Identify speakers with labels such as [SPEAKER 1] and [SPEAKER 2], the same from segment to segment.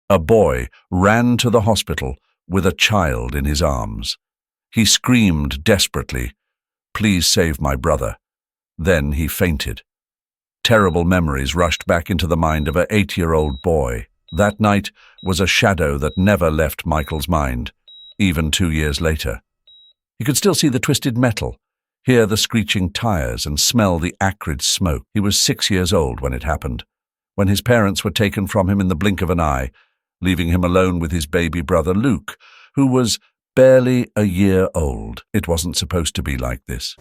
[SPEAKER 1] A boy ran to the hospital with a child in his arms. He screamed desperately, "Please save my brother." Then he fainted. Terrible memories rushed back into the mind of an 8-year-old boy. That night was a shadow that never left Michael's mind, even 2 years later. He could still see the twisted metal, hear the screeching tires, and smell the acrid smoke. He was 6 years old when it happened, when his parents were taken from him in the blink of an eye, leaving him alone with his baby brother Luke, who was barely a year old. It wasn't supposed to be like this.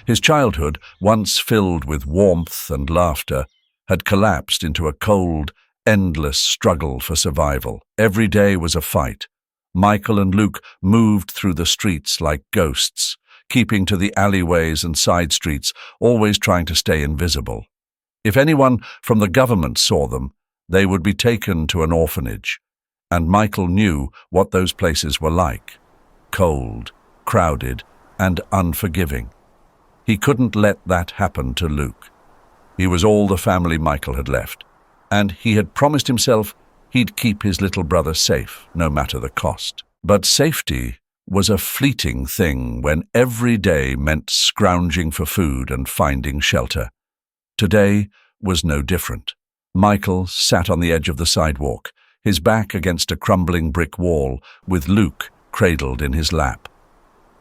[SPEAKER 1] His childhood, once filled with warmth and laughter, had collapsed into a cold, endless struggle for survival. Every day was a fight. Michael and Luke moved through the streets like ghosts, keeping to the alleyways and side streets, always trying to stay invisible. If anyone from the government saw them, they would be taken to an orphanage, and Michael knew what those places were like: cold, crowded, and unforgiving. He couldn't let that happen to Luke. He was all the family Michael had left, and he had promised himself he'd keep his little brother safe, no matter the cost. But safety was a fleeting thing when every day meant scrounging for food and finding shelter. Today was no different. Michael sat on the edge of the sidewalk, his back against a crumbling brick wall, with Luke cradled in his lap.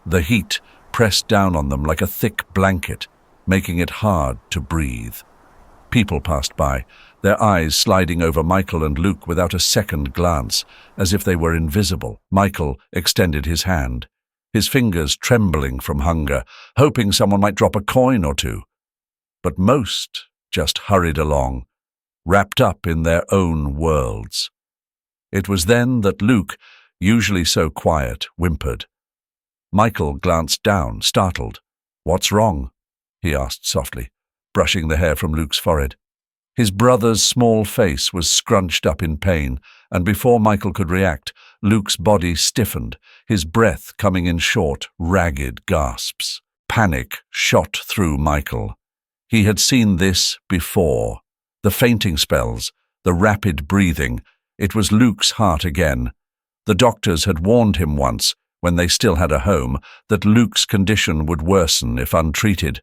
[SPEAKER 1] The heat pressed down on them like a thick blanket, making it hard to breathe. People passed by, their eyes sliding over Michael and Luke without a second glance, as if they were invisible. Michael extended his hand, his fingers trembling from hunger, hoping someone might drop a coin or two. But most just hurried along, wrapped up in their own worlds. It was then that Luke, usually so quiet, whimpered. Michael glanced down, startled. "What's wrong?" he asked softly, brushing the hair from Luke's forehead. His brother's small face was scrunched up in pain, and before Michael could react, Luke's body stiffened, his breath coming in short, ragged gasps. Panic shot through Michael. He had seen this before. The fainting spells, the rapid breathing. It was Luke's heart again. The doctors had warned him once, when they still had a home, that Luke's condition would worsen if untreated.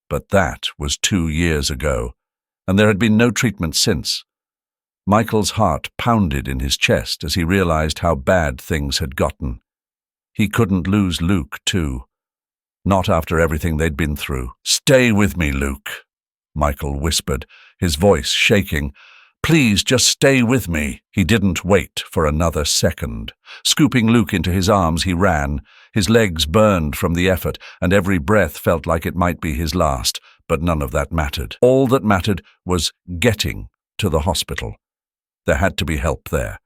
[SPEAKER 1] But that was 2 years ago, and there had been no treatment since. Michael's heart pounded in his chest as he realized how bad things had gotten. He couldn't lose Luke, too. Not after everything they'd been through. "Stay with me, Luke," Michael whispered, his voice shaking. "Please, just stay with me." He didn't wait for another second. Scooping Luke into his arms, he ran. His legs burned from the effort, and every breath felt like it might be his last, but none of that mattered. All that mattered was getting to the hospital. There had to be help there.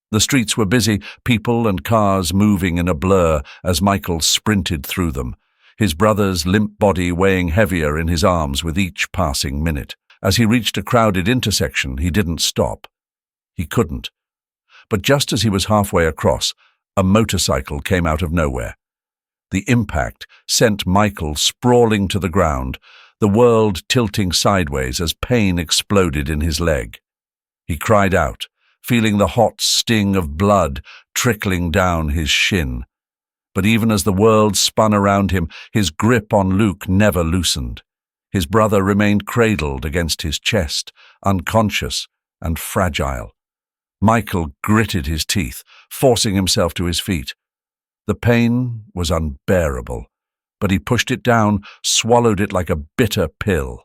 [SPEAKER 1] The streets were busy, people and cars moving in a blur as Michael sprinted through them, his brother's limp body weighing heavier in his arms with each passing minute. As he reached a crowded intersection, he didn't stop. He couldn't. But just as he was halfway across, a motorcycle came out of nowhere. The impact sent Michael sprawling to the ground, the world tilting sideways as pain exploded in his leg. He cried out, feeling the hot sting of blood trickling down his shin. But even as the world spun around him, his grip on Luke never loosened. His brother remained cradled against his chest, unconscious and fragile. Michael gritted his teeth, forcing himself to his feet. The pain was unbearable, but he pushed it down, swallowed it like a bitter pill.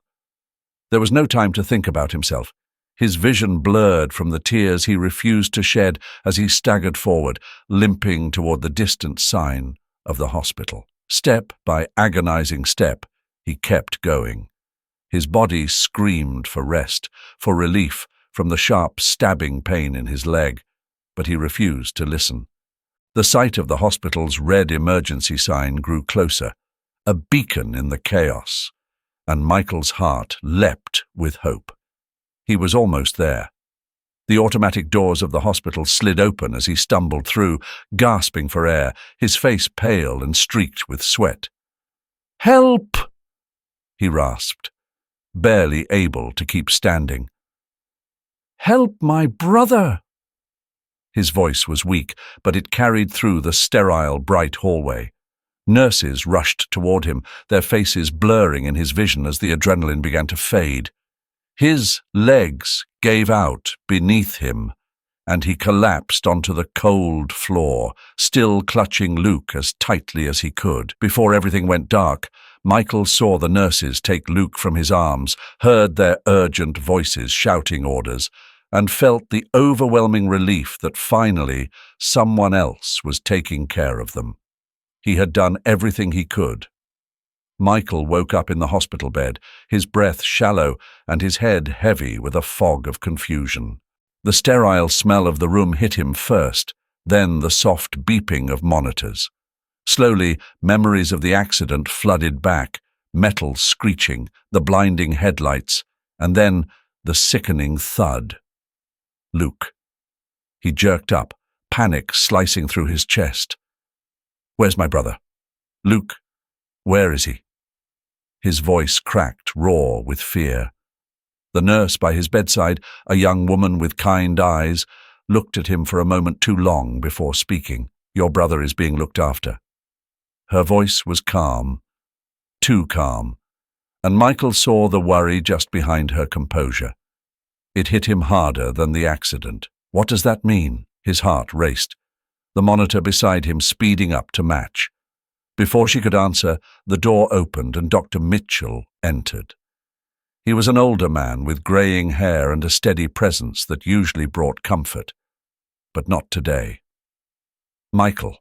[SPEAKER 1] There was no time to think about himself. His vision blurred from the tears he refused to shed as he staggered forward, limping toward the distant sign of the hospital. Step by agonizing step, he kept going. His body screamed for rest, for relief from the sharp stabbing pain in his leg, but he refused to listen. The sight of the hospital's red emergency sign grew closer, a beacon in the chaos, and Michael's heart leapt with hope. He was almost there. The automatic doors of the hospital slid open as he stumbled through, gasping for air, his face pale and streaked with sweat. "Help!" he rasped, barely able to keep standing. "Help my brother!" His voice was weak, but it carried through the sterile, bright hallway. Nurses rushed toward him, their faces blurring in his vision as the adrenaline began to fade. His legs gave out beneath him, and he collapsed onto the cold floor, still clutching Luke as tightly as he could. Before everything went dark, Michael saw the nurses take Luke from his arms, heard their urgent voices shouting orders, and felt the overwhelming relief that finally someone else was taking care of them. He had done everything he could. Michael woke up in the hospital bed, his breath shallow and his head heavy with a fog of confusion. The sterile smell of the room hit him first, then the soft beeping of monitors. Slowly, memories of the accident flooded back, metal screeching, the blinding headlights, and then the sickening thud. Luke. He jerked up, panic slicing through his chest. "Where's my brother? Luke, where is he?" His voice cracked, raw with fear. The nurse by his bedside, a young woman with kind eyes, looked at him for a moment too long before speaking. "Your brother is being looked after." Her voice was calm, too calm, and Michael saw the worry just behind her composure. It hit him harder than the accident. What does that mean? His heart raced, the monitor beside him speeding up to match. Before she could answer, the door opened and Dr. Mitchell entered. He was an older man with greying hair and a steady presence that usually brought comfort, but not today. "Michael,"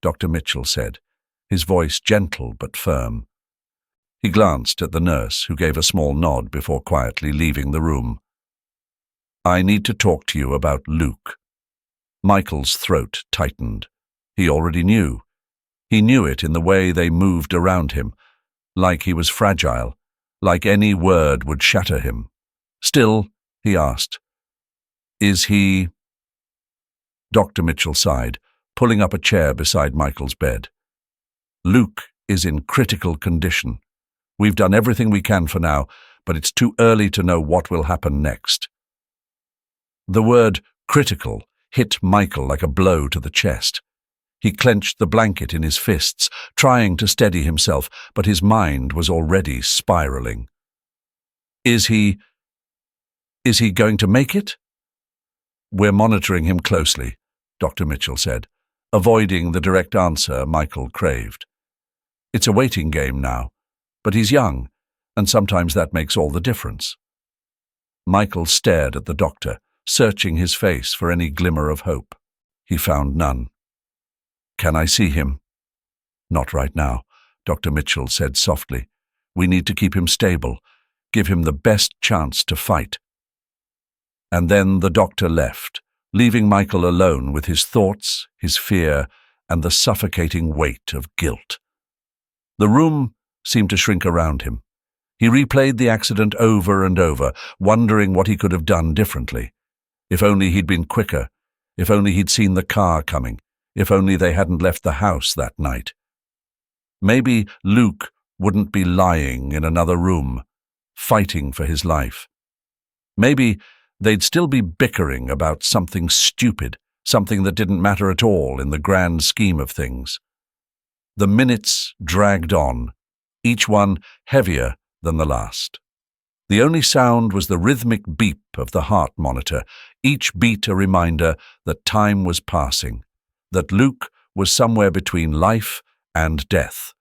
[SPEAKER 1] Dr. Mitchell said, his voice gentle but firm. He glanced at the nurse, who gave a small nod before quietly leaving the room. "I need to talk to you about Luke." Michael's throat tightened. He already knew. He knew it in the way they moved around him, like he was fragile, like any word would shatter him. "Still," he asked, "is he—" Dr. Mitchell sighed, pulling up a chair beside Michael's bed. "Luke is in critical condition. We've done everything we can for now, but it's too early to know what will happen next." The word critical hit Michael like a blow to the chest. He clenched the blanket in his fists, trying to steady himself, but his mind was already spiraling. Is he going to make it?" "We're monitoring him closely," Dr. Mitchell said, avoiding the direct answer Michael craved. "It's a waiting game now, but he's young, and sometimes that makes all the difference." Michael stared at the doctor, searching his face for any glimmer of hope. He found none. "Can I see him?" "Not right now," Dr. Mitchell said softly. "We need to keep him stable, give him the best chance to fight." And then the doctor left, leaving Michael alone with his thoughts, his fear, and the suffocating weight of guilt. The room seemed to shrink around him. He replayed the accident over and over, wondering what he could have done differently. If only he'd been quicker, if only he'd seen the car coming, if only they hadn't left the house that night. Maybe Luke wouldn't be lying in another room, fighting for his life. Maybe they'd still be bickering about something stupid, something that didn't matter at all in the grand scheme of things. The minutes dragged on, each one heavier than the last. The only sound was the rhythmic beep of the heart monitor, each beat a reminder that time was passing, that Luke was somewhere between life and death,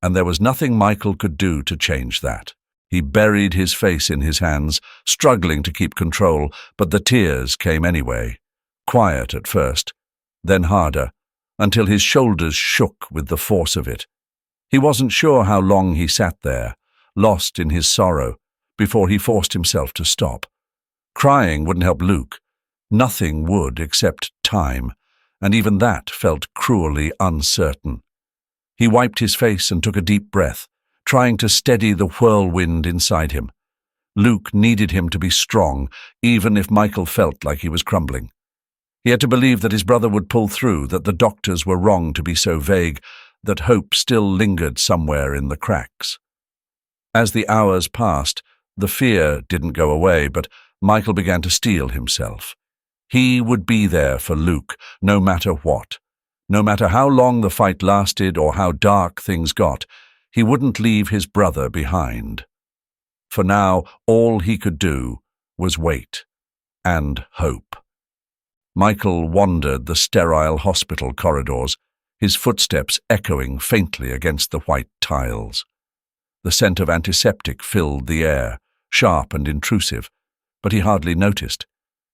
[SPEAKER 1] and there was nothing Michael could do to change that. He buried his face in his hands, struggling to keep control, but the tears came anyway, quiet at first, then harder, until his shoulders shook with the force of it. He wasn't sure how long he sat there, lost in his sorrow, before he forced himself to stop. Crying wouldn't help Luke. Nothing would except time, and even that felt cruelly uncertain. He wiped his face and took a deep breath, trying to steady the whirlwind inside him. Luke needed him to be strong, even if Michael felt like he was crumbling. He had to believe that his brother would pull through, that the doctors were wrong to be so vague, that hope still lingered somewhere in the cracks. As the hours passed, the fear didn't go away, but Michael began to steel himself. He would be there for Luke, no matter what. No matter how long the fight lasted or how dark things got, he wouldn't leave his brother behind. For now, all he could do was wait and hope. Michael wandered the sterile hospital corridors, his footsteps echoing faintly against the white tiles. The scent of antiseptic filled the air, sharp and intrusive, but he hardly noticed.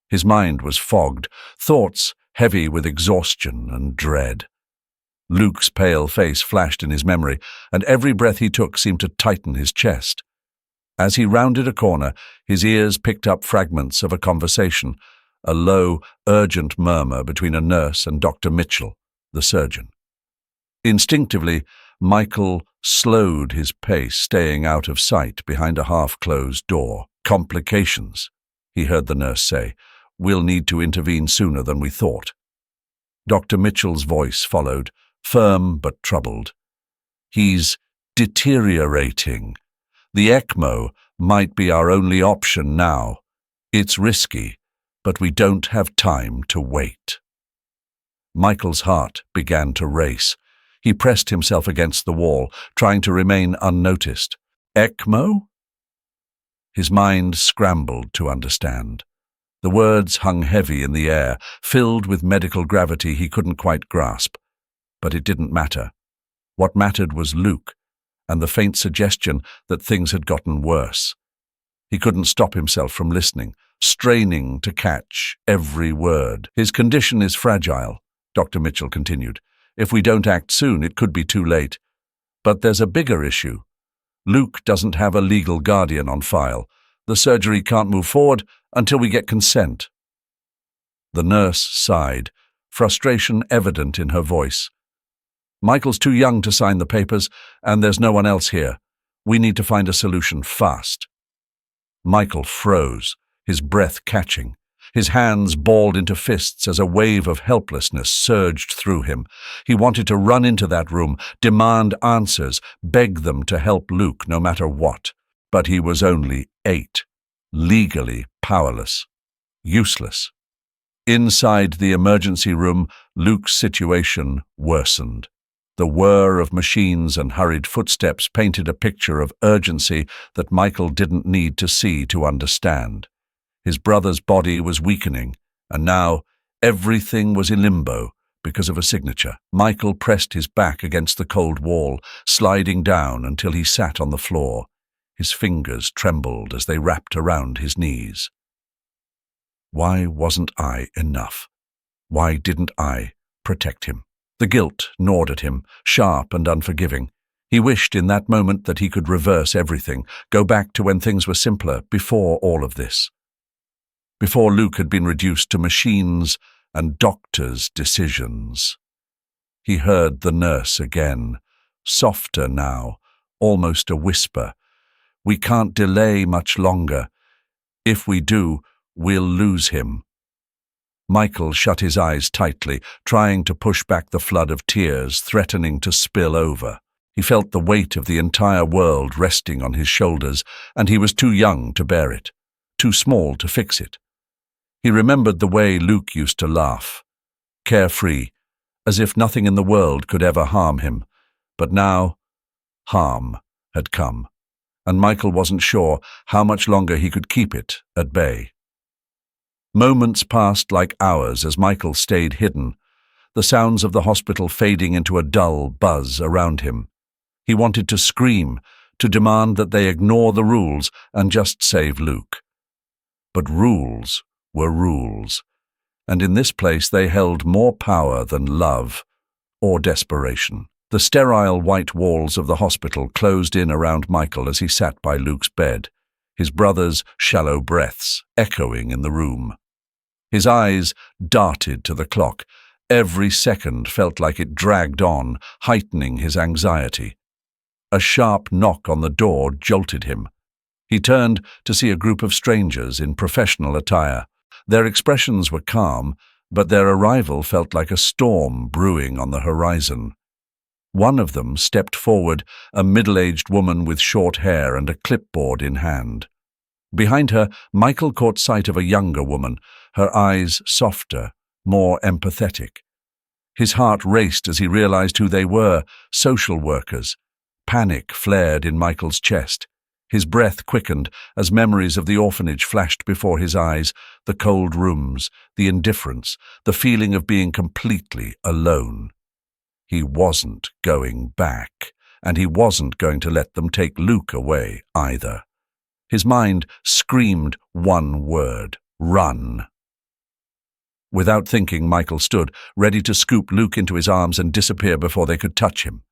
[SPEAKER 1] His mind was fogged, thoughts heavy with exhaustion and dread. Luke's pale face flashed in his memory, and every breath he took seemed to tighten his chest. As he rounded a corner, his ears picked up fragments of a conversation, a low, urgent murmur between a nurse and Dr. Mitchell, the surgeon. Instinctively, Michael slowed his pace, staying out of sight behind a half-closed door. "Complications," he heard the nurse say. "We'll need to intervene sooner than we thought." Dr. Mitchell's voice followed, firm but troubled. "He's deteriorating. The ECMO might be our only option now. It's risky, but we don't have time to wait." Michael's heart began to race. He pressed himself against the wall, trying to remain unnoticed. "ECMO?" His mind scrambled to understand. The words hung heavy in the air, filled with medical gravity he couldn't quite grasp. But it didn't matter. What mattered was Luke, and the faint suggestion that things had gotten worse. He couldn't stop himself from listening, straining to catch every word. "His condition is fragile," Dr. Mitchell continued. "If we don't act soon, it could be too late. But there's a bigger issue. Luke doesn't have a legal guardian on file. The surgery can't move forward until we get consent." The nurse sighed, frustration evident in her voice. "Michael's too young to sign the papers, and there's no one else here. We need to find a solution fast." Michael froze, his breath catching. His hands balled into fists as a wave of helplessness surged through him. He wanted to run into that room, demand answers, beg them to help Luke no matter what. But he was only 8, legally powerless, useless. Inside the emergency room, Luke's situation worsened. The whir of machines and hurried footsteps painted a picture of urgency that Michael didn't need to see to understand. His brother's body was weakening, and now everything was in limbo because of a signature. Michael pressed his back against the cold wall, sliding down until he sat on the floor. His fingers trembled as they wrapped around his knees. Why wasn't I enough? Why didn't I protect him? The guilt gnawed at him, sharp and unforgiving. He wished in that moment that he could reverse everything, go back to when things were simpler, before all of this. Before Luke had been reduced to machines and doctors' decisions. He heard the nurse again, softer now, almost a whisper. "We can't delay much longer. If we do, we'll lose him." Michael shut his eyes tightly, trying to push back the flood of tears threatening to spill over. He felt the weight of the entire world resting on his shoulders, and he was too young to bear it, too small to fix it. He remembered the way Luke used to laugh, carefree, as if nothing in the world could ever harm him. But now, harm had come, and Michael wasn't sure how much longer he could keep it at bay. Moments passed like hours as Michael stayed hidden, the sounds of the hospital fading into a dull buzz around him. He wanted to scream, to demand that they ignore the rules and just save Luke. But rules were rules, and in this place they held more power than love or desperation. The sterile white walls of the hospital closed in around Michael as he sat by Luke's bed, his brother's shallow breaths echoing in the room. His eyes darted to the clock. Every second felt like it dragged on, heightening his anxiety. A sharp knock on the door jolted him. He turned to see a group of strangers in professional attire. Their expressions were calm, but their arrival felt like a storm brewing on the horizon. One of them stepped forward, a middle-aged woman with short hair and a clipboard in hand. Behind her, Michael caught sight of a younger woman, her eyes softer, more empathetic. His heart raced as he realized who they were, social workers. Panic flared in Michael's chest. His breath quickened as memories of the orphanage flashed before his eyes, the cold rooms, the indifference, the feeling of being completely alone. He wasn't going back, and he wasn't going to let them take Luke away either. His mind screamed one word: run. Without thinking, Michael stood, ready to scoop Luke into his arms and disappear before they could touch him.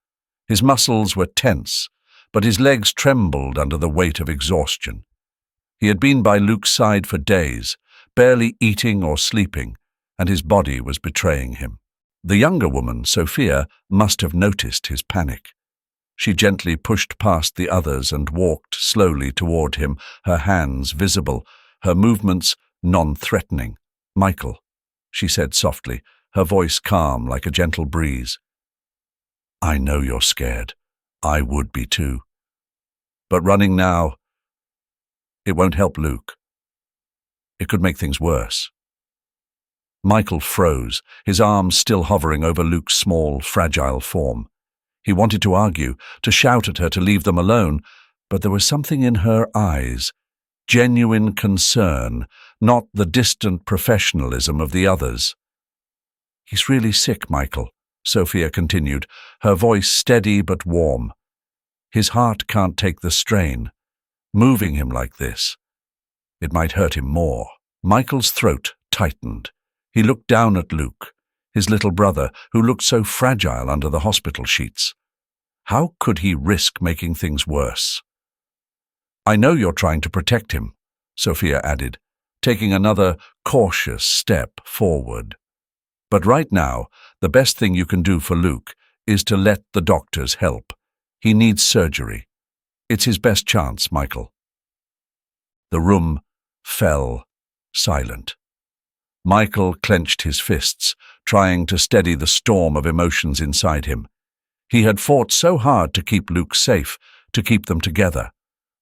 [SPEAKER 1] His muscles were tense, but his legs trembled under the weight of exhaustion. He had been by Luke's side for days, barely eating or sleeping, and his body was betraying him. The younger woman, Sophia, must have noticed his panic. She gently pushed past the others and walked slowly toward him, her hands visible, her movements non-threatening. "Michael," she said softly, her voice calm like a gentle breeze. "I know you're scared. I would be too. But running now, it won't help Luke. It could make things worse." Michael froze, his arms still hovering over Luke's small, fragile form. He wanted to argue, to shout at her to leave them alone, but there was something in her eyes, genuine concern, not the distant professionalism of the others. "He's really sick, Michael," Sophia continued, her voice steady but warm. "His heart can't take the strain. Moving him like this, it might hurt him more." Michael's throat tightened. He looked down at Luke, his little brother, who looked so fragile under the hospital sheets. How could he risk making things worse? "I know you're trying to protect him," Sophia added, taking another cautious step forward. "But right now, the best thing you can do for Luke is to let the doctors help. He needs surgery. It's his best chance, Michael." The room fell silent. Michael clenched his fists, trying to steady the storm of emotions inside him. He had fought so hard to keep Luke safe, to keep them together.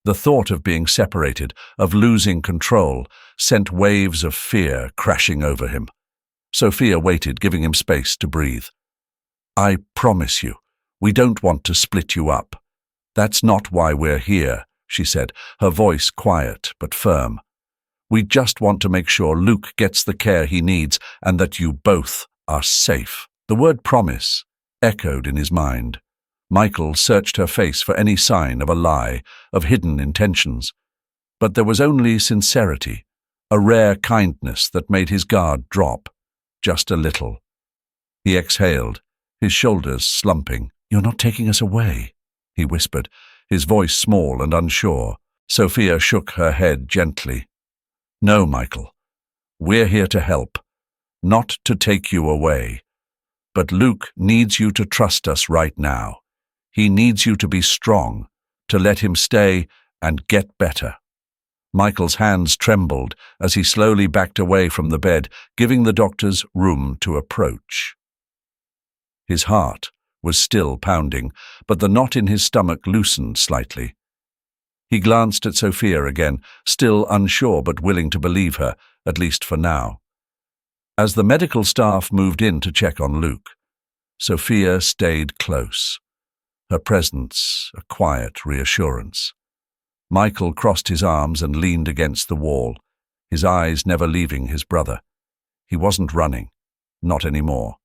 [SPEAKER 1] The thought of being separated, of losing control, sent waves of fear crashing over him. Sophia waited, giving him space to breathe. "I promise you, we don't want to split you up. That's not why we're here," she said, her voice quiet but firm. "We just want to make sure Luke gets the care he needs and that you both are safe." The word promise echoed in his mind. Michael searched her face for any sign of a lie, of hidden intentions. But there was only sincerity, a rare kindness that made his guard drop, just a little. He exhaled, his shoulders slumping. "You're not taking us away," he whispered, his voice small and unsure. Sophia shook her head gently. "No, Michael. We're here to help, not to take you away. But Luke needs you to trust us right now. He needs you to be strong, to let him stay and get better." Michael's hands trembled as he slowly backed away from the bed, giving the doctors room to approach. His heart was still pounding, but the knot in his stomach loosened slightly. He glanced at Sophia again, still unsure but willing to believe her, at least for now. As the medical staff moved in to check on Luke, Sophia stayed close, her presence a quiet reassurance. Michael crossed his arms and leaned against the wall, his eyes never leaving his brother. He wasn't running, not anymore.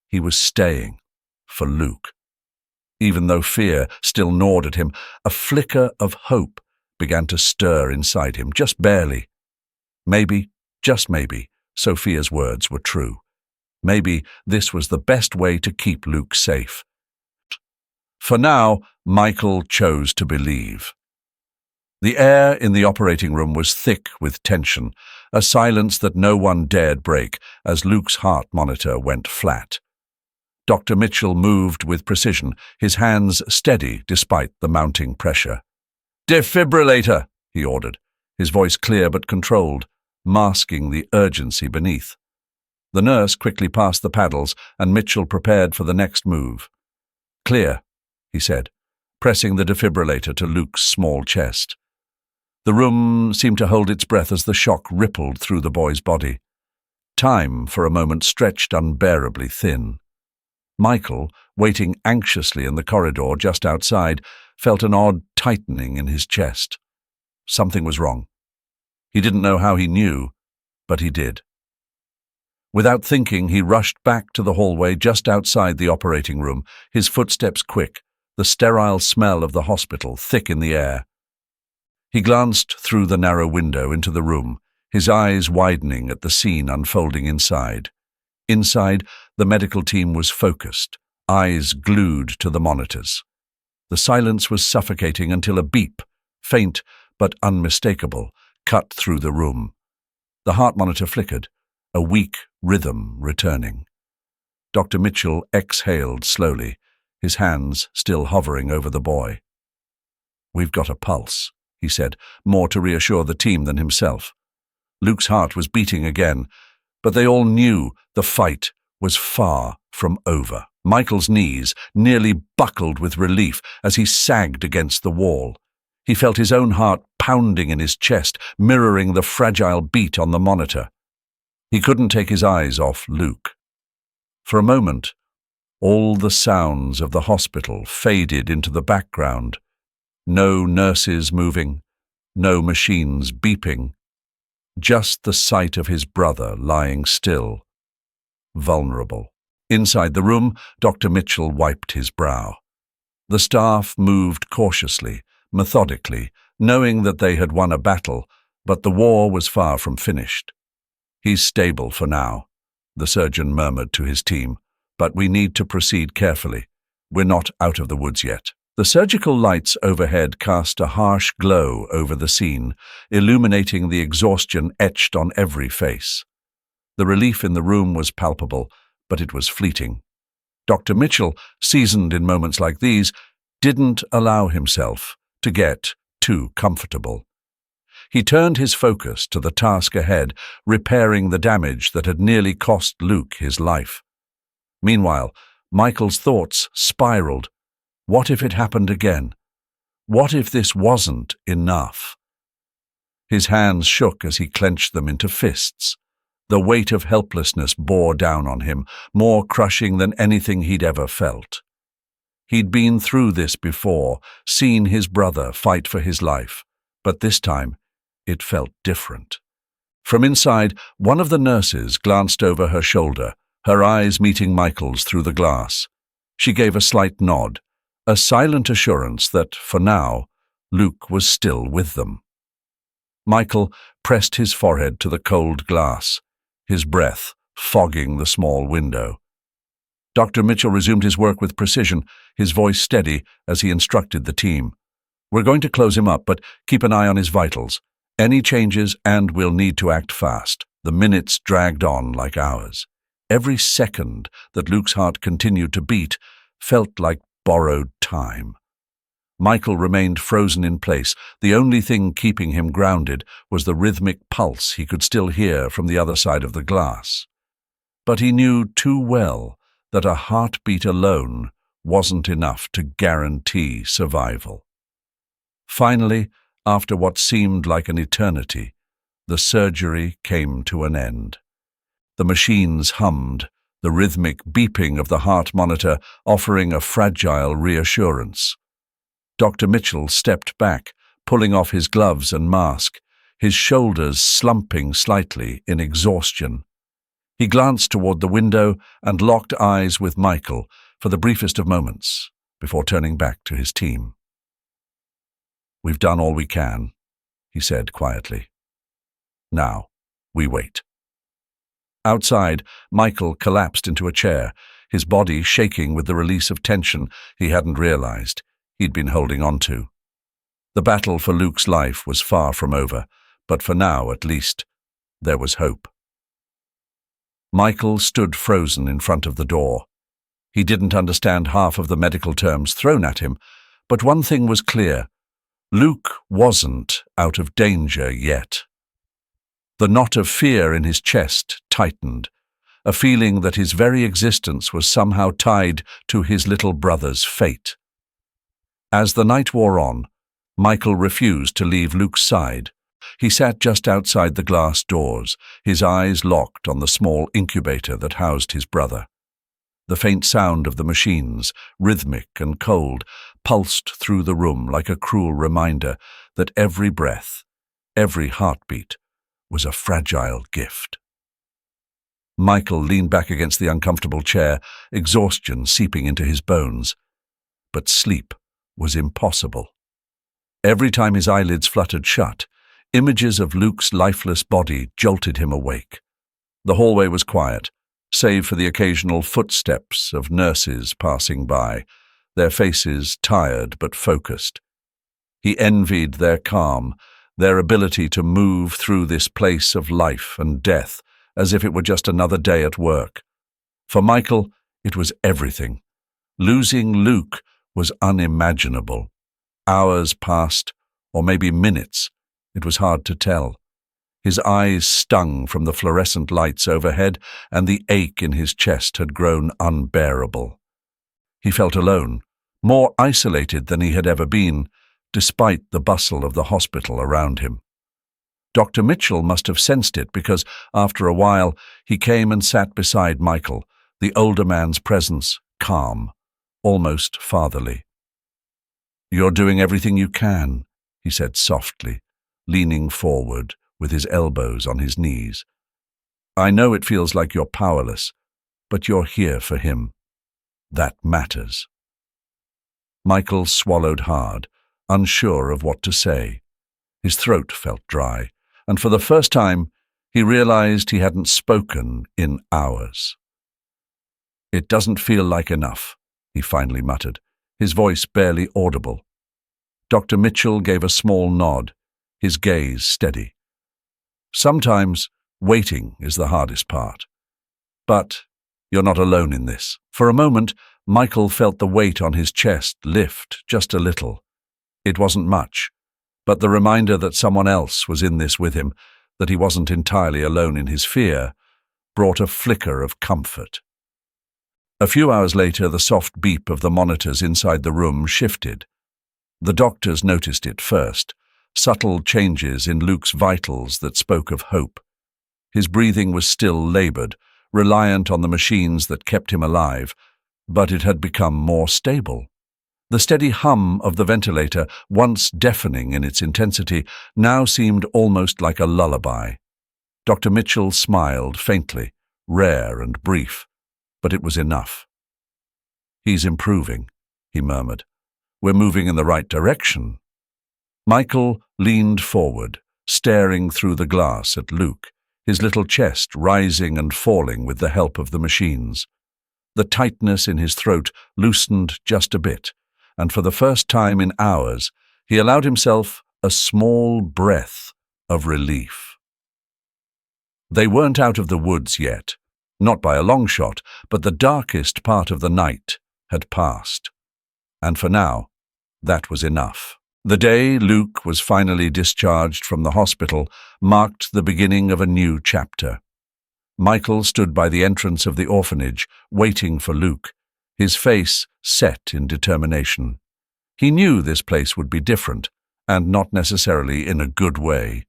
[SPEAKER 1] He was staying, for Luke. Even though fear still gnawed at him, a flicker of hope began to stir inside him, just barely. Maybe, just maybe, Sophia's words were true. Maybe this was the best way to keep Luke safe. For now, Michael chose to believe. The air in the operating room was thick with tension, a silence that no one dared break as Luke's heart monitor went flat. Dr. Mitchell moved with precision, his hands steady despite the mounting pressure. "Defibrillator," he ordered, his voice clear but controlled, masking the urgency beneath. The nurse quickly passed the paddles, and Mitchell prepared for the next move. "Clear," he said, pressing the defibrillator to Luke's small chest. The room seemed to hold its breath as the shock rippled through the boy's body. Time, for a moment, stretched unbearably thin. Michael, waiting anxiously in the corridor just outside, felt an odd tightening in his chest. Something was wrong. He didn't know how he knew, but he did. Without thinking, he rushed back to the hallway just outside the operating room, his footsteps quick, the sterile smell of the hospital thick in the air. He glanced through the narrow window into the room, his eyes widening at the scene unfolding inside. Inside, the medical team was focused, eyes glued to the monitors. The silence was suffocating until a beep, faint but unmistakable, cut through the room. The heart monitor flickered, a weak rhythm returning. Dr. Mitchell exhaled slowly, his hands still hovering over the boy. "We've got a pulse," he said, more to reassure the team than himself. Luke's heart was beating again, but they all knew the fight was far from over. Michael's knees nearly buckled with relief as he sagged against the wall. He felt his own heart pounding in his chest, mirroring the fragile beat on the monitor. He couldn't take his eyes off Luke. For a moment, all the sounds of the hospital faded into the background. No nurses moving, no machines beeping. Just the sight of his brother lying still, vulnerable. Inside the room, Dr. Mitchell wiped his brow. The staff moved cautiously, methodically, knowing that they had won a battle, but the war was far from finished. "He's stable for now," the surgeon murmured to his team, "but we need to proceed carefully. We're not out of the woods yet." The surgical lights overhead cast a harsh glow over the scene, illuminating the exhaustion etched on every face. The relief in the room was palpable, but it was fleeting. Dr. Mitchell, seasoned in moments like these, didn't allow himself to get too comfortable. He turned his focus to the task ahead, repairing the damage that had nearly cost Luke his life. Meanwhile, Michael's thoughts spiraled. What if it happened again? What if this wasn't enough? His hands shook as he clenched them into fists. The weight of helplessness bore down on him, more crushing than anything he'd ever felt. He'd been through this before, seen his brother fight for his life, but this time it felt different. From inside, one of the nurses glanced over her shoulder, her eyes meeting Michael's through the glass. She gave a slight nod, a silent assurance that, for now, Luke was still with them. Michael pressed his forehead to the cold glass, his breath fogging the small window. Dr. Mitchell resumed his work with precision, his voice steady as he instructed the team. "We're going to close him up, but keep an eye on his vitals. Any changes, and we'll need to act fast." The minutes dragged on like hours. Every second that Luke's heart continued to beat felt like borrowed time. Michael remained frozen in place. The only thing keeping him grounded was the rhythmic pulse he could still hear from the other side of the glass. But he knew too well that a heartbeat alone wasn't enough to guarantee survival. Finally, after what seemed like an eternity, the surgery came to an end. The machines hummed, the rhythmic beeping of the heart monitor offering a fragile reassurance. Dr. Mitchell stepped back, pulling off his gloves and mask, his shoulders slumping slightly in exhaustion. He glanced toward the window and locked eyes with Michael for the briefest of moments before turning back to his team. "We've done all we can," he said quietly. "Now, we wait." Outside, Michael collapsed into a chair, his body shaking with the release of tension he hadn't realized he'd been holding on to. The battle for Luke's life was far from over, but for now, at least, there was hope. Michael stood frozen in front of the door. He didn't understand half of the medical terms thrown at him, but one thing was clear: Luke wasn't out of danger yet. The knot of fear in his chest tightened, a feeling that his very existence was somehow tied to his little brother's fate. As the night wore on, Michael refused to leave Luke's side. He sat just outside the glass doors, his eyes locked on the small incubator that housed his brother. The faint sound of the machines, rhythmic and cold, pulsed through the room like a cruel reminder that every breath, every heartbeat, was a fragile gift. Michael leaned back against the uncomfortable chair, exhaustion seeping into his bones. But sleep was impossible. Every time his eyelids fluttered shut, images of Luke's lifeless body jolted him awake. The hallway was quiet, save for the occasional footsteps of nurses passing by, their faces tired but focused. He envied their calm, their ability to move through this place of life and death as if it were just another day at work. For Michael, it was everything. Losing Luke was unimaginable. Hours passed, or maybe minutes. It was hard to tell. His eyes stung from the fluorescent lights overhead, and the ache in his chest had grown unbearable. He felt alone, more isolated than he had ever been, despite the bustle of the hospital around him. Dr. Mitchell must have sensed it because, after a while, he came and sat beside Michael, the older man's presence calm, almost fatherly. "You're doing everything you can," he said softly, leaning forward with his elbows on his knees. "I know it feels like you're powerless, but you're here for him. That matters." Michael swallowed hard, unsure of what to say. His throat felt dry, and for the first time he realized he hadn't spoken in hours. "It doesn't feel like enough," he finally muttered, his voice barely audible. Dr. Mitchell gave a small nod, his gaze steady. "Sometimes waiting is the hardest part. But you're not alone in this." For a moment, Michael felt the weight on his chest lift just a little. It wasn't much, but the reminder that someone else was in this with him, that he wasn't entirely alone in his fear, brought a flicker of comfort. A few hours later, the soft beep of the monitors inside the room shifted. The doctors noticed it first, subtle changes in Luke's vitals that spoke of hope. His breathing was still labored, reliant on the machines that kept him alive, but it had become more stable. The steady hum of the ventilator, once deafening in its intensity, now seemed almost like a lullaby. Dr. Mitchell smiled faintly, rare and brief, but it was enough. "He's improving," he murmured. "We're moving in the right direction." Michael leaned forward, staring through the glass at Luke, his little chest rising and falling with the help of the machines. The tightness in his throat loosened just a bit, and for the first time in hours, he allowed himself a small breath of relief. They weren't out of the woods yet, not by a long shot, but the darkest part of the night had passed. And for now, that was enough. The day Luke was finally discharged from the hospital marked the beginning of a new chapter. Michael stood by the entrance of the orphanage, waiting for Luke, his face set in determination. He knew this place would be different, and not necessarily in a good way.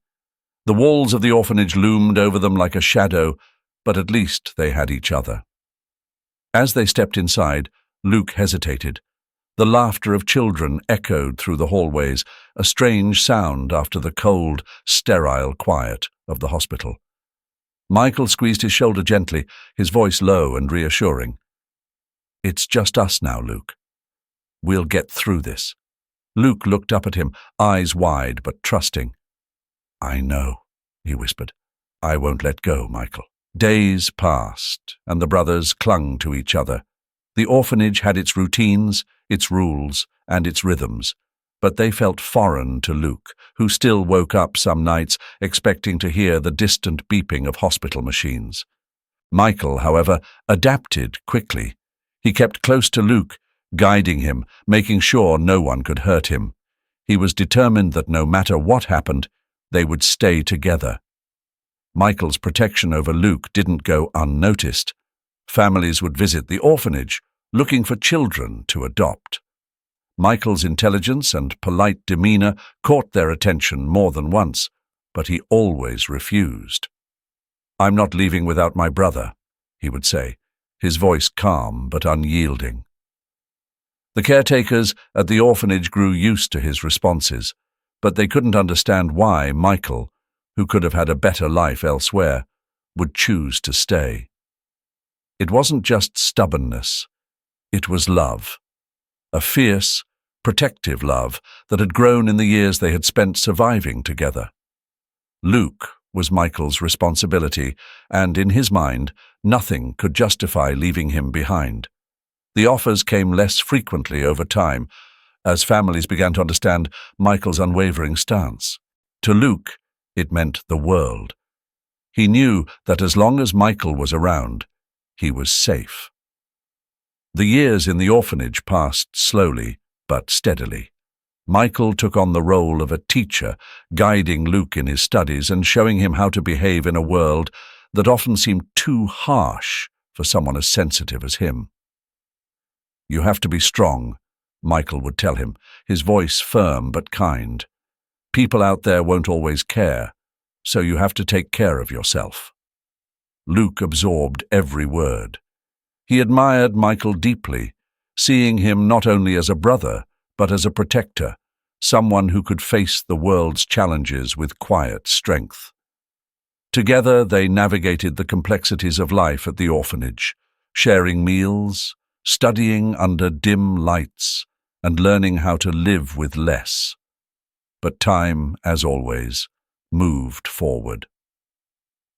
[SPEAKER 1] The walls of the orphanage loomed over them like a shadow, but at least they had each other. As they stepped inside, Luke hesitated. The laughter of children echoed through the hallways, a strange sound after the cold, sterile quiet of the hospital. Michael squeezed his shoulder gently, his voice low and reassuring. "It's just us now, Luke. We'll get through this." Luke looked up at him, eyes wide but trusting. "I know," he whispered. "I won't let go, Michael." Days passed, and the brothers clung to each other. The orphanage had its routines, its rules, and its rhythms, but they felt foreign to Luke, who still woke up some nights expecting to hear the distant beeping of hospital machines. Michael, however, adapted quickly. He kept close to Luke, guiding him, making sure no one could hurt him. He was determined that no matter what happened, they would stay together. Michael's protection over Luke didn't go unnoticed. Families would visit the orphanage, looking for children to adopt. Michael's intelligence and polite demeanor caught their attention more than once, but he always refused. "I'm not leaving without my brother," he would say, his voice calm but unyielding. The caretakers at the orphanage grew used to his responses, but they couldn't understand why Michael, who could have had a better life elsewhere, would choose to stay. It wasn't just stubbornness, it was love. A fierce, protective love that had grown in the years they had spent surviving together. Luke was Michael's responsibility, and in his mind, nothing could justify leaving him behind. The offers came less frequently over time, as families began to understand Michael's unwavering stance. To Luke, it meant the world. He knew that as long as Michael was around, he was safe. The years in the orphanage passed slowly but steadily. Michael took on the role of a teacher, guiding Luke in his studies and showing him how to behave in a world that often seemed too harsh for someone as sensitive as him. "You have to be strong," Michael would tell him, his voice firm but kind. "People out there won't always care, so you have to take care of yourself." Luke absorbed every word. He admired Michael deeply, seeing him not only as a brother, but as a protector, someone who could face the world's challenges with quiet strength. Together they navigated the complexities of life at the orphanage, sharing meals, studying under dim lights, and learning how to live with less. But time, as always, moved forward.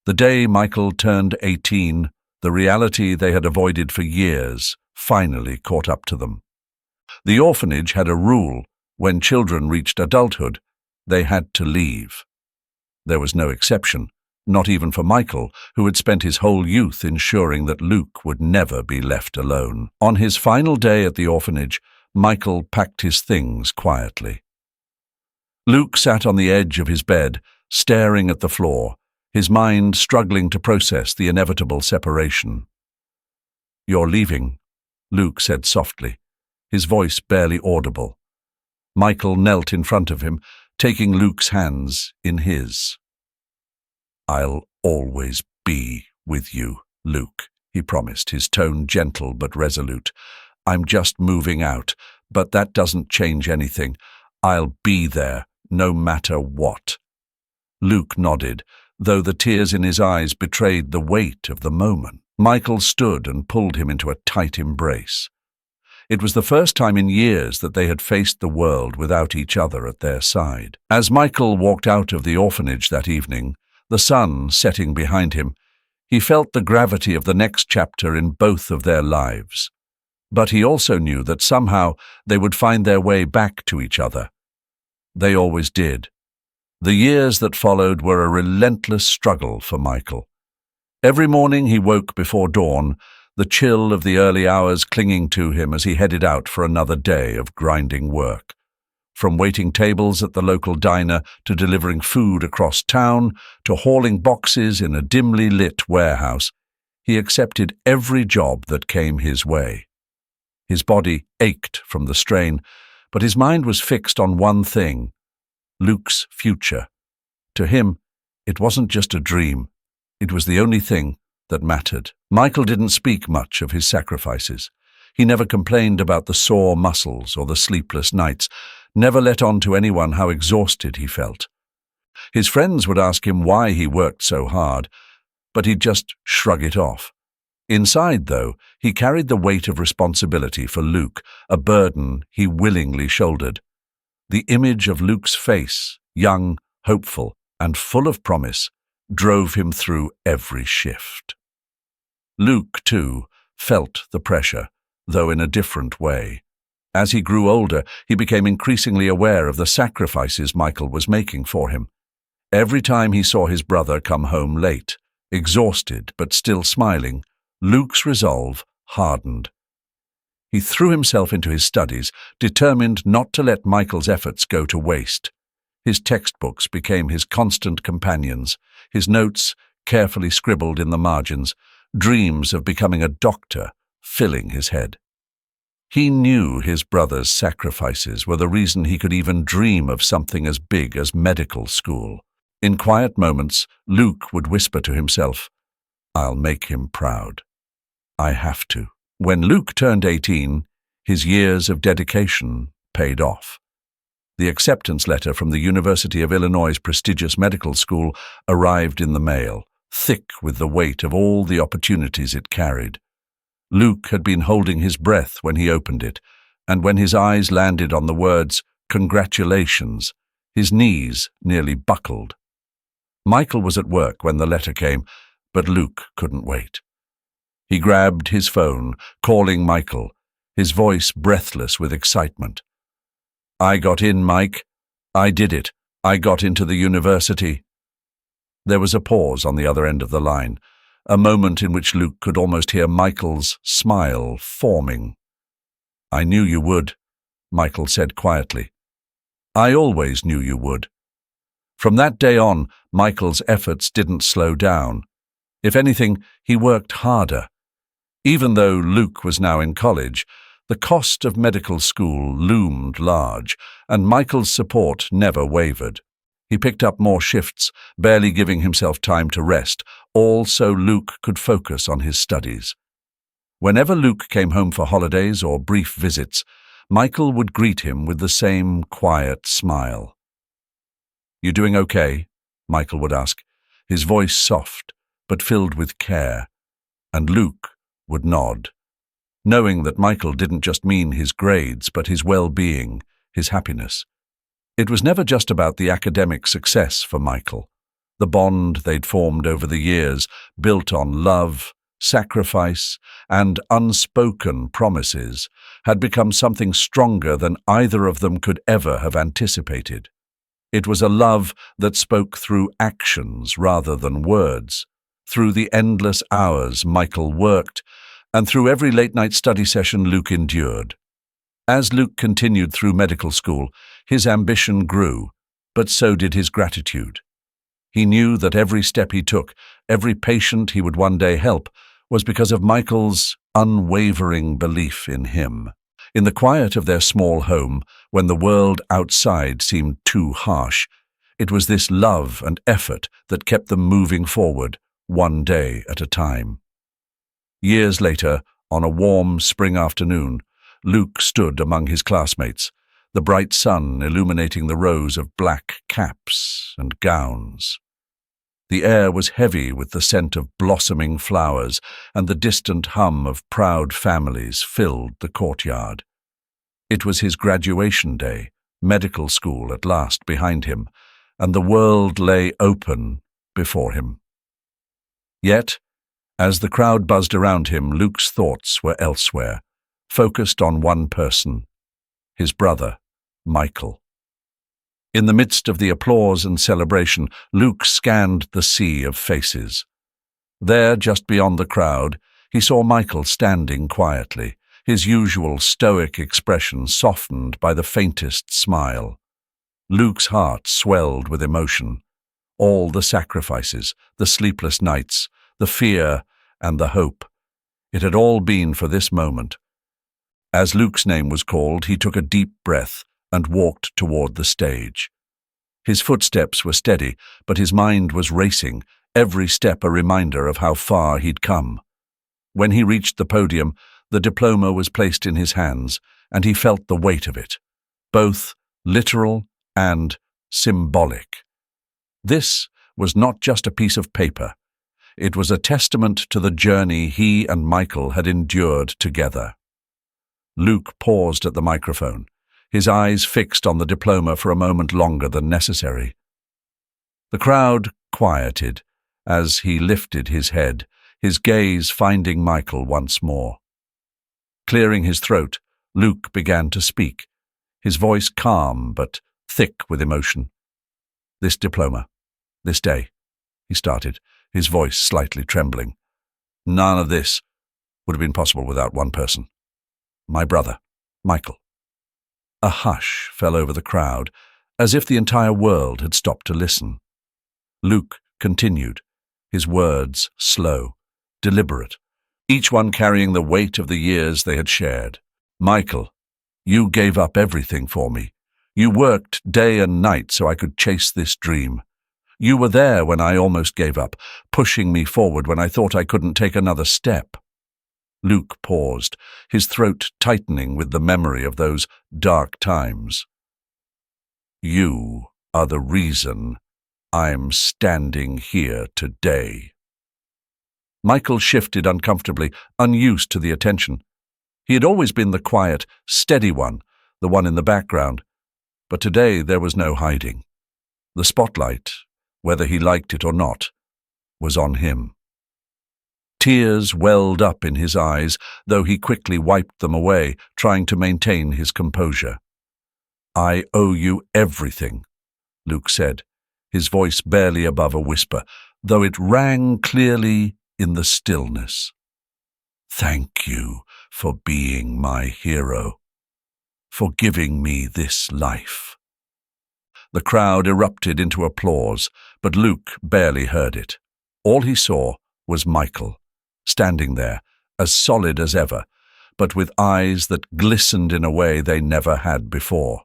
[SPEAKER 1] The day Michael turned 18, the reality they had avoided for years finally caught up to them. The orphanage had a rule: when children reached adulthood, they had to leave. There was no exception, not even for Michael, who had spent his whole youth ensuring that Luke would never be left alone. On his final day at the orphanage, Michael packed his things quietly. Luke sat on the edge of his bed, staring at the floor, his mind struggling to process the inevitable separation. "You're leaving," Luke said softly, his voice barely audible. Michael knelt in front of him, taking Luke's hands in his. "I'll always be with you, Luke," he promised, his tone gentle but resolute. "I'm just moving out, but that doesn't change anything. I'll be there, no matter what." Luke nodded, though the tears in his eyes betrayed the weight of the moment. Michael stood and pulled him into a tight embrace. It was the first time in years that they had faced the world without each other at their side. As Michael walked out of the orphanage that evening, the sun setting behind him, he felt the gravity of the next chapter in both of their lives. But he also knew that somehow they would find their way back to each other. They always did. The years that followed were a relentless struggle for Michael. Every morning he woke before dawn, the chill of the early hours clinging to him as he headed out for another day of grinding work. From waiting tables at the local diner to delivering food across town to hauling boxes in a dimly lit warehouse, he accepted every job that came his way. His body ached from the strain, but his mind was fixed on one thing: Luke's future. To him, it wasn't just a dream. It was the only thing that mattered. Michael didn't speak much of his sacrifices. He never complained about the sore muscles or the sleepless nights, never let on to anyone how exhausted he felt. His friends would ask him why he worked so hard, but he'd just shrug it off. Inside, though, he carried the weight of responsibility for Luke, a burden he willingly shouldered. The image of Luke's face, young, hopeful, and full of promise, drove him through every shift. Luke, too, felt the pressure, though in a different way. As he grew older, he became increasingly aware of the sacrifices Michael was making for him. Every time he saw his brother come home late, exhausted but still smiling, Luke's resolve hardened. He threw himself into his studies, determined not to let Michael's efforts go to waste. His textbooks became his constant companions, his notes carefully scribbled in the margins, dreams of becoming a doctor filling his head. He knew his brother's sacrifices were the reason he could even dream of something as big as medical school. In quiet moments, Luke would whisper to himself, "I'll make him proud. I have to." When Luke turned 18, his years of dedication paid off. The acceptance letter from the University of Illinois' prestigious medical school arrived in the mail, thick with the weight of all the opportunities it carried. Luke had been holding his breath when he opened it, and when his eyes landed on the words, "Congratulations," his knees nearly buckled. Michael was at work when the letter came, but Luke couldn't wait. He grabbed his phone, calling Michael, his voice breathless with excitement. "I got in, Mike. I did it. I got into the university." There was a pause on the other end of the line, a moment in which Luke could almost hear Michael's smile forming. "I knew you would," Michael said quietly. "I always knew you would." From that day on, Michael's efforts didn't slow down. If anything, he worked harder. Even though Luke was now in college, the cost of medical school loomed large, and Michael's support never wavered. He picked up more shifts, barely giving himself time to rest, all so Luke could focus on his studies. Whenever Luke came home for holidays or brief visits, Michael would greet him with the same quiet smile. "You doing okay?" Michael would ask, his voice soft but filled with care, and Luke would nod, knowing that Michael didn't just mean his grades but his well-being, his happiness. It was never just about the academic success for Michael. The bond they'd formed over the years, built on love, sacrifice, and unspoken promises, had become something stronger than either of them could ever have anticipated. It was a love that spoke through actions rather than words, through the endless hours Michael worked, and through every late-night study session Luke endured. As Luke continued through medical school, his ambition grew, but so did his gratitude. He knew that every step he took, every patient he would one day help, was because of Michael's unwavering belief in him. In the quiet of their small home, when the world outside seemed too harsh, it was this love and effort that kept them moving forward, one day at a time. Years later, on a warm spring afternoon, Luke stood among his classmates, the bright sun illuminating the rows of black caps and gowns. The air was heavy with the scent of blossoming flowers, and the distant hum of proud families filled the courtyard. It was his graduation day, medical school at last behind him, and the world lay open before him. Yet, as the crowd buzzed around him, Luke's thoughts were elsewhere, focused on one person, his brother, Michael. In the midst of the applause and celebration, Luke scanned the sea of faces. There, just beyond the crowd, he saw Michael standing quietly, his usual stoic expression softened by the faintest smile. Luke's heart swelled with emotion. All the sacrifices, the sleepless nights, the fear and the hope. It had all been for this moment. As Luke's name was called, he took a deep breath and walked toward the stage. His footsteps were steady, but his mind was racing, every step a reminder of how far he'd come. When he reached the podium, the diploma was placed in his hands, and he felt the weight of it, both literal and symbolic. This was not just a piece of paper. It was a testament to the journey he and Michael had endured together. Luke paused at the microphone, his eyes fixed on the diploma for a moment longer than necessary. The crowd quieted as he lifted his head, his gaze finding Michael once more. Clearing his throat, Luke began to speak, his voice calm but thick with emotion. "This diploma, this day," he started, his voice slightly trembling. "None of this would have been possible without one person. My brother, Michael." A hush fell over the crowd, as if the entire world had stopped to listen. Luke continued, his words slow, deliberate, each one carrying the weight of the years they had shared. Michael, you gave up everything for me. You worked day and night so I could chase this dream. You were there when I almost gave up, pushing me forward when I thought I couldn't take another step." Luke paused, his throat tightening with the memory of those dark times. "You are the reason I'm standing here today." Michael shifted uncomfortably, unused to the attention. He had always been the quiet, steady one, the one in the background. But today there was no hiding. The spotlight, whether he liked it or not, was on him. Tears welled up in his eyes, though he quickly wiped them away, trying to maintain his composure. "I owe you everything," Luke said, his voice barely above a whisper, though it rang clearly in the stillness. "Thank you for being my hero, for giving me this life." The crowd erupted into applause, but Luke barely heard it. All he saw was Michael, standing there, as solid as ever, but with eyes that glistened in a way they never had before.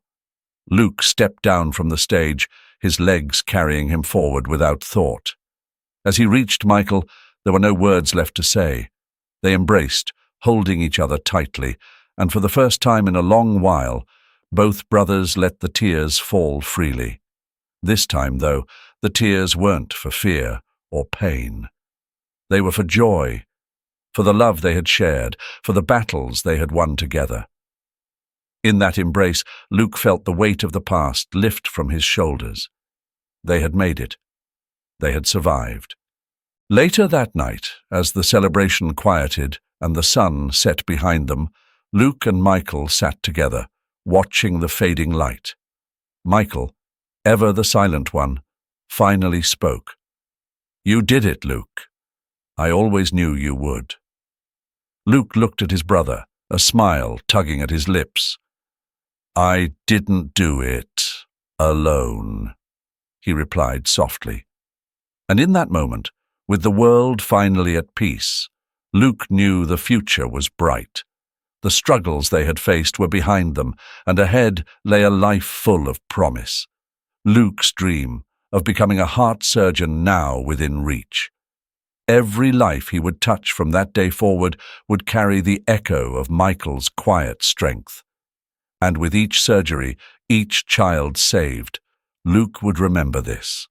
[SPEAKER 1] Luke stepped down from the stage, his legs carrying him forward without thought. As he reached Michael, there were no words left to say. They embraced, holding each other tightly, and for the first time in a long while, both brothers let the tears fall freely. This time, though, the tears weren't for fear or pain. They were for joy, for the love they had shared, for the battles they had won together. In that embrace, Luke felt the weight of the past lift from his shoulders. They had made it. They had survived. Later that night, as the celebration quieted and the sun set behind them, Luke and Michael sat together, watching the fading light. Michael, ever the silent one, finally spoke. "You did it, Luke. I always knew you would." Luke looked at his brother, a smile tugging at his lips. "I didn't do it alone," he replied softly. And in that moment, with the world finally at peace, Luke knew the future was bright. The struggles they had faced were behind them, and ahead lay a life full of promise. Luke's dream of becoming a heart surgeon now within reach. Every life he would touch from that day forward would carry the echo of Michael's quiet strength. And with each surgery, each child saved, Luke would remember this.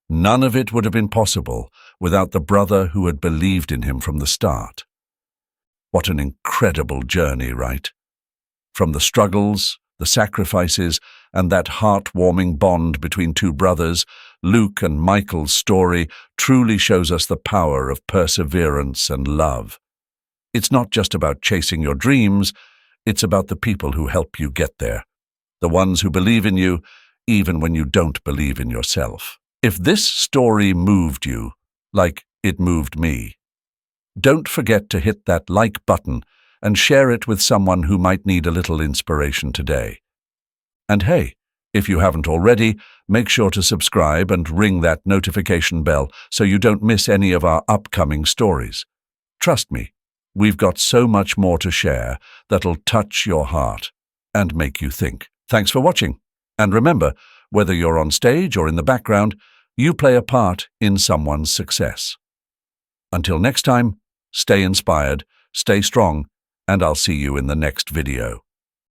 [SPEAKER 1] None of it would have been possible without the brother who had believed in him from the start. What an incredible journey, right? From the struggles, the sacrifices, and that heart-warming bond between two brothers, Luke and Michael's story truly shows us the power of perseverance and love. It's not just about chasing your dreams, it's about the people who help you get there, the ones who believe in you, even when you don't believe in yourself. If this story moved you, like it moved me, don't forget to hit that like button and share it with someone who might need a little inspiration today. And hey, if you haven't already, make sure to subscribe and ring that notification bell so you don't miss any of our upcoming stories. Trust me, we've got so much more to share that'll touch your heart and make you think. Thanks for watching. And remember, whether you're on stage or in the background, you play a part in someone's success. Until next time, stay inspired, stay strong, and I'll see you in the next video.